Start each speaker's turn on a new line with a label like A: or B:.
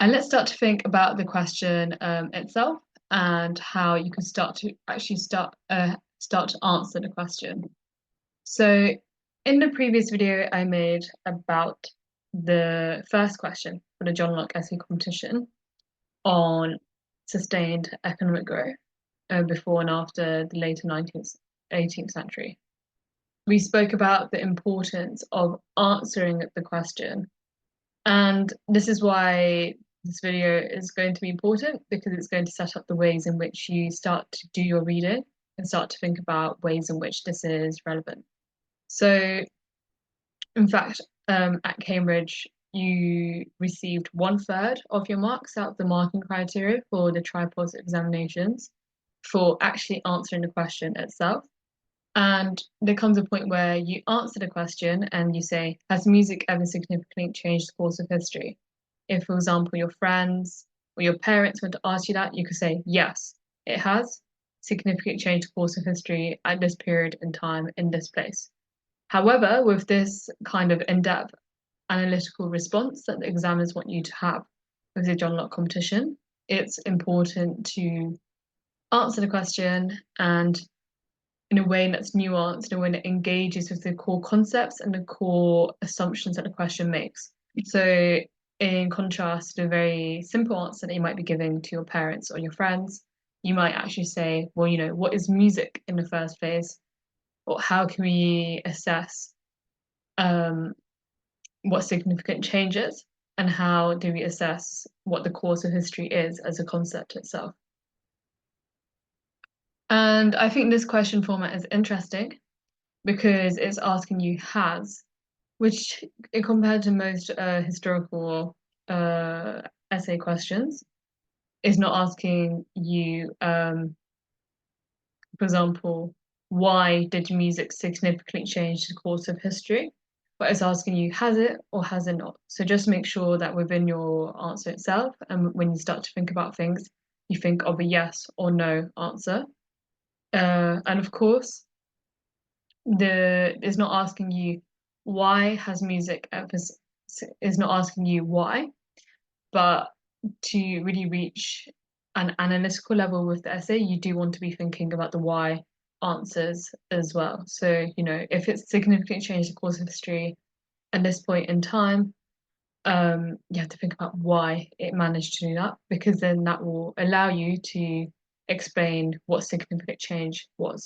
A: And let's start to think about the question itself and how you can start to start to answer the question. So, in the previous video I made about the first question for the John Locke essay competition on sustained economic growth before and after the later 19th, 18th century. We spoke about the importance of answering the question, and this is why this video is going to be important, because it's going to set up the ways in which you start to do your reading and start to think about ways in which this is relevant. So, in fact, at Cambridge, you received 1/3 of your marks out of the marking criteria for the tripos examinations for actually answering the question itself. And there comes a point where you answer the question and you say, has music ever significantly changed the course of history? If, for example, your friends or your parents were to ask you that, you could say, yes, it has significantly changed the course of history at this period in time in this place. However, with this kind of in-depth analytical response that the examiners want you to have with the John Locke competition, it's important to answer the question and in a way that's nuanced, in a way that engages with the core concepts and the core assumptions that the question makes. So, in contrast to the very simple answer that you might be giving to your parents or your friends, you might actually say, well, what is music in the first place? Or how can we assess what significant changes? And how do we assess what the course of history is as a concept itself? And I think this question format is interesting because it's asking you has, which compared to most historical essay questions, is not asking you, for example, why did music significantly change the course of history? But it's asking you, has it or has it not? So just make sure that within your answer itself, and when you start to think about things, you think of a yes or no answer. And of course, is not asking you why has music emphasis, is not asking you why, but to really reach an analytical level with the essay, you do want to be thinking about the why answers as well. So, if it's significantly changed the course of history at this point in time, you have to think about why it managed to do that, because then that will allow you to explain what significant change was.